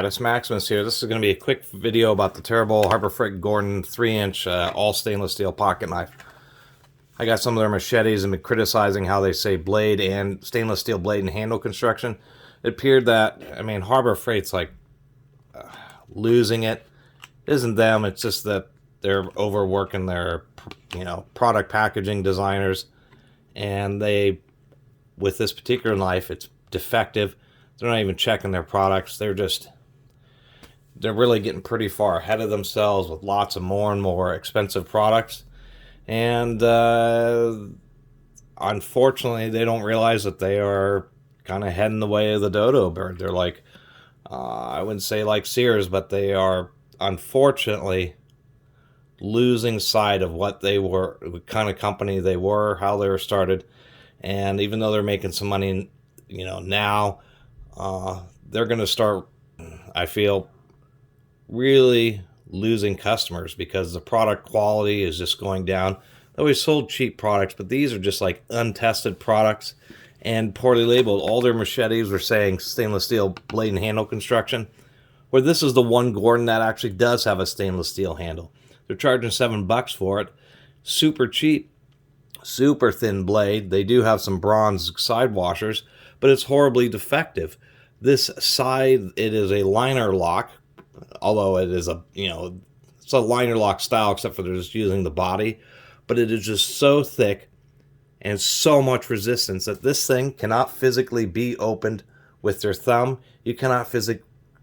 Catus, Maximus here. This is going to be a quick video about the terrible Harbor Freight Gordon 3-inch all stainless steel pocket knife. I got some of their machetes and been criticizing how they say blade and stainless steel blade and handle construction. It appeared that, I mean, Harbor Freight's like losing it. It isn't them, it's just that they're overworking their, product packaging designers. And they, with this particular knife, it's defective. They're not even checking their products. They're really getting pretty far ahead of themselves with lots of more and more expensive products. And unfortunately, they don't realize that they are kind of heading the way of the dodo bird. They're like, I wouldn't say like Sears, but they are unfortunately losing sight of what they were, what kind of company they were, how they were started. And even though they're making some money, now, they're going to start, I feel, really losing customers because the product quality is just going down. They always sold cheap products, but these are just like untested products and poorly labeled. All their machetes were saying stainless steel blade and handle construction, where this is the one Gordon that actually does have a stainless steel handle. They're charging $7 for it. Super cheap, super thin blade. They do have some bronze side washers, but it's horribly defective. This side, it is a liner lock, although it is a, it's a liner lock style, except for they're just using the body. But it is just so thick and so much resistance that this thing cannot physically be opened with your thumb. You cannot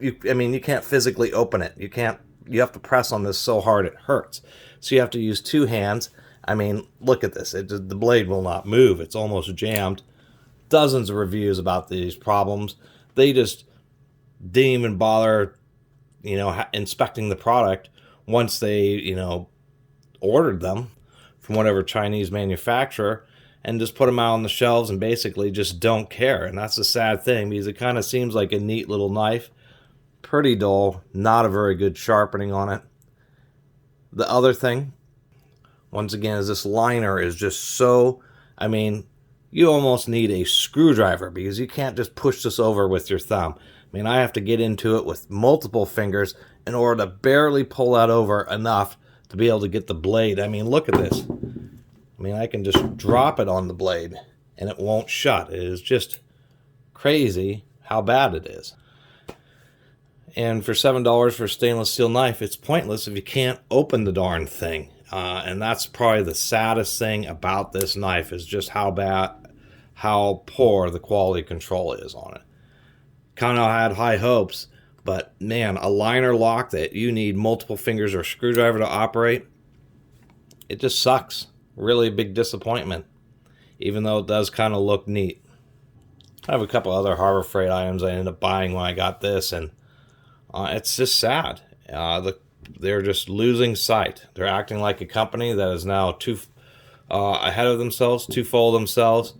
you can't physically open it. You have to press on this so hard it hurts. So you have to use two hands. I mean, look at this. The blade will not move. It's almost jammed. Dozens of reviews about these problems. They just didn't even bother, inspecting the product once they, ordered them from whatever Chinese manufacturer, and just put them out on the shelves and basically just don't care. And that's a sad thing, because it kind of seems like a neat little knife. Pretty dull, not a very good sharpening on it. The other thing, once again, is this liner is just so, you almost need a screwdriver because you can't just push this over with your thumb. I have to get into it with multiple fingers in order to barely pull that over enough to be able to get the blade. Look at this. I can just drop it on the blade and it won't shut. It is just crazy how bad it is. And for $7 for a stainless steel knife, it's pointless if you can't open the darn thing. And that's probably the saddest thing about this knife, is just how poor the quality control is on it. Kind of had high hopes, but man, a liner lock that you need multiple fingers or a screwdriver to operate, it just sucks. Really big disappointment, even though it does kind of look neat. I have a couple other Harbor Freight items I ended up buying when I got this, and it's just sad. They're just losing sight. They're acting like a company that is now too ahead of themselves, too full of themselves,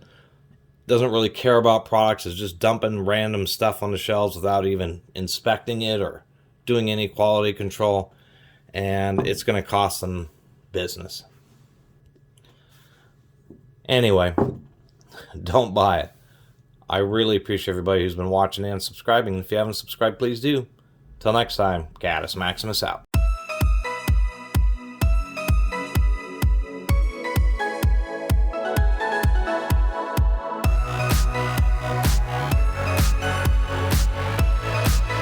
doesn't really care about products, is just dumping random stuff on the shelves without even inspecting it or doing any quality control, and it's going to cost them business. Anyway, don't buy it. I really appreciate everybody who's been watching and subscribing. If you haven't subscribed, please do. Till next time, Catus, Maximus out.